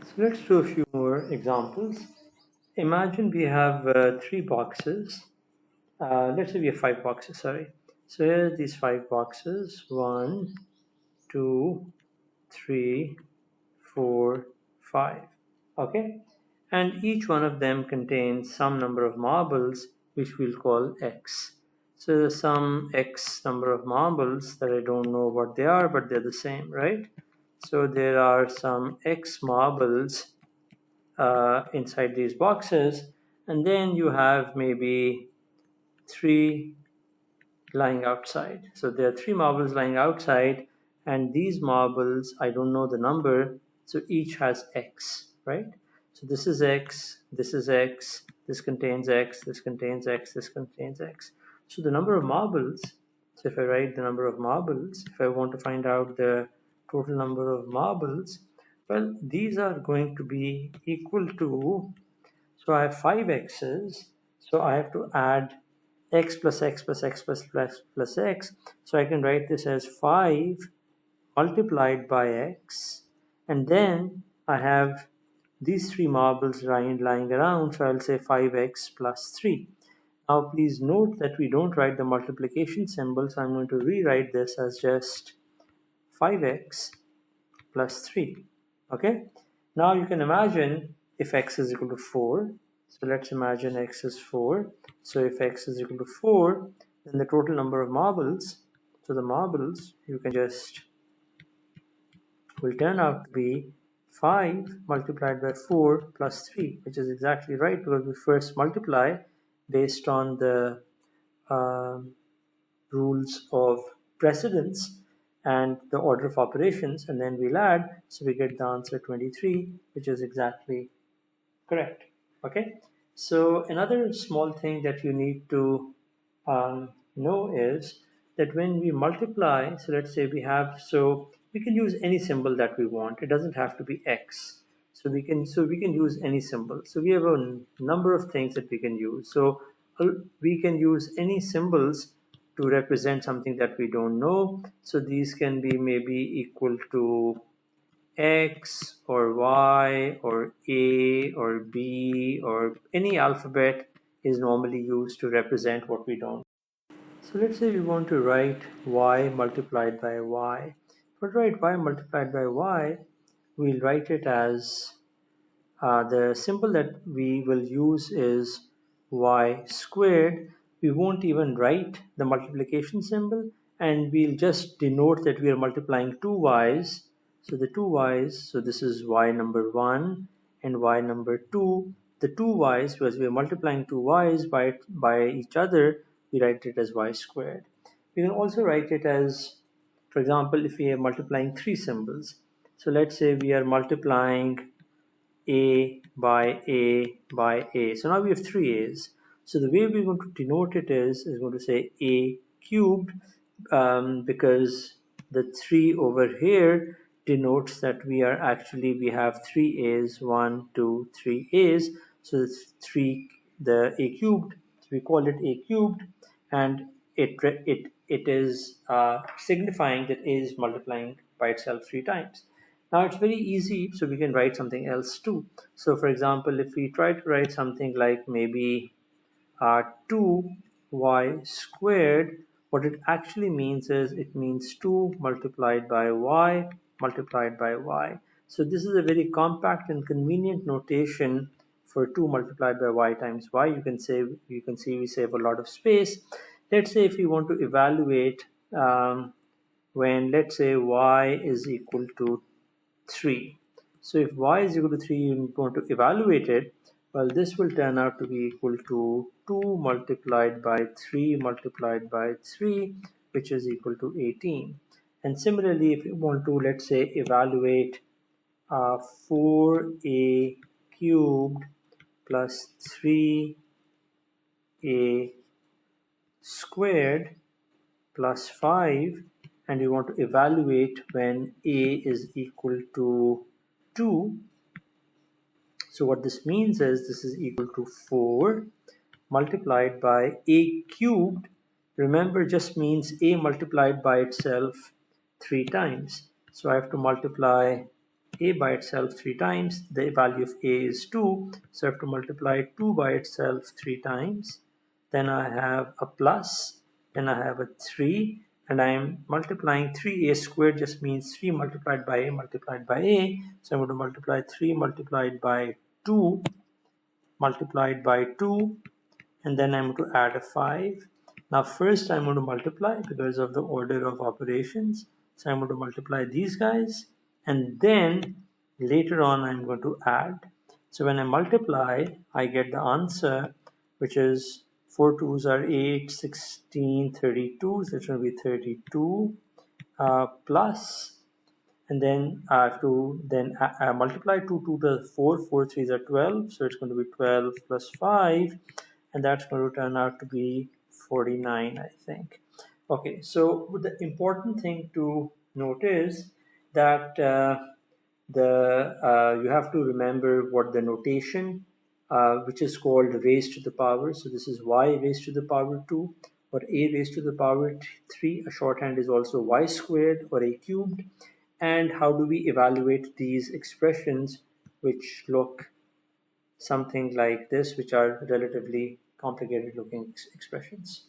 So let's do a few more examples. Imagine we have three boxes. Let's say we have five boxes, sorry. So here are these five boxes: one, two, three, four, five. Okay? And each one of them contains some number of marbles, which we'll call x. So there's some x number of marbles that I don't know what they are, but they're the same, right? So there are some x marbles inside these boxes, and then you have maybe three lying outside. So there are three marbles lying outside, and these marbles, I don't know the number, so each has x, right? So this is x, this is x, this contains x, this contains x, this contains x. So the number of marbles, so if I write the number of marbles, if I want to find out the total number of marbles, well, these are going to be equal to, so I have 5 x's, so I have to add x plus x plus x plus x. So I can write this as 5 multiplied by x, and then I have these three marbles lying around, so I'll say 5x plus 3. Now please note that we don't write the multiplication symbol, so I'm going to rewrite this as just 5x plus 3. Okay, now you can imagine if x is equal to 4, so let's imagine x is 4. So if x is equal to 4, then the total number of marbles, so the marbles you can just, will turn out to be 5 multiplied by 4 plus 3, which is exactly right, because we first multiply based on the rules of precedence and the order of operations, and then we'll add, so we get the answer 23, which is exactly correct. Okay, so another small thing that you need to know is that when we multiply, so let's say we have, so we can use any symbol that we want. It doesn't have to be x. So we can use any symbol. So we have a number of things that we can use. So we can use any symbols to represent something that we don't know. So these can be maybe equal to X or Y or A or B, or any alphabet is normally used to represent what we don't. So let's say we want to write Y multiplied by Y. But write Y multiplied by Y, we'll write it as, the symbol that we will use is Y squared. We won't even write the multiplication symbol, and we'll just denote that we are multiplying two Y's. So the two Y's, so this is Y number 1 and Y number 2. The two Y's, because we are multiplying two Y's by each other, we write it as Y squared. We can also write it as, for example, if we are multiplying three symbols. So let's say we are multiplying A by A by A. So now we have three A's. So the way we're going to denote it is going to say A cubed, because the 3 over here denotes that we have three A's, 1, 2, 3 A's. So it's 3, the A cubed, so we call it A cubed, and it is signifying that A is multiplying by itself 3 times. Now it's very easy, so we can write something else too. So for example, if we try to write something like maybe 2y squared, what it actually means is, it means 2 multiplied by y multiplied by y. So this is a very compact and convenient notation for 2 multiplied by y times y. You can see we save a lot of space. Let's say if we want to evaluate when, let's say, y is equal to 3. So if y is equal to 3, you want to evaluate it. Well, this will turn out to be equal to 2 multiplied by 3 multiplied by 3, which is equal to 18. And similarly, if you want to, let's say, evaluate 4a cubed plus 3a squared plus 5, and you want to evaluate when a is equal to 2. So what this means is, this is equal to 4 multiplied by a cubed. Remember, just means a multiplied by itself 3 times. So I have to multiply a by itself 3 times. The value of a is 2, so I have to multiply 2 by itself 3 times. Then I have a plus, then I have a 3, and I am multiplying 3a squared just means 3 multiplied by a multiplied by a. So I'm going to multiply 3 multiplied by 2 multiplied by 2, and then I'm going to add a 5. Now first I'm going to multiply because of the order of operations. So I'm going to multiply these guys, and then later on I'm going to add. So when I multiply, I get the answer, which is 4 twos are 8, 16, 32. So it's going to be 32 plus, and then I have to then multiply 2 to the 4, 4 threes are 12, so it's going to be 12 plus 5, and that's going to turn out to be 49, I think. Okay, so the important thing to note is that you have to remember what the notation, which is called raised to the power. So this is y raised to the power 2 or a raised to the power 3. A shorthand is also y squared or a cubed. And how do we evaluate these expressions, which look something like this, which are relatively complicated looking expressions?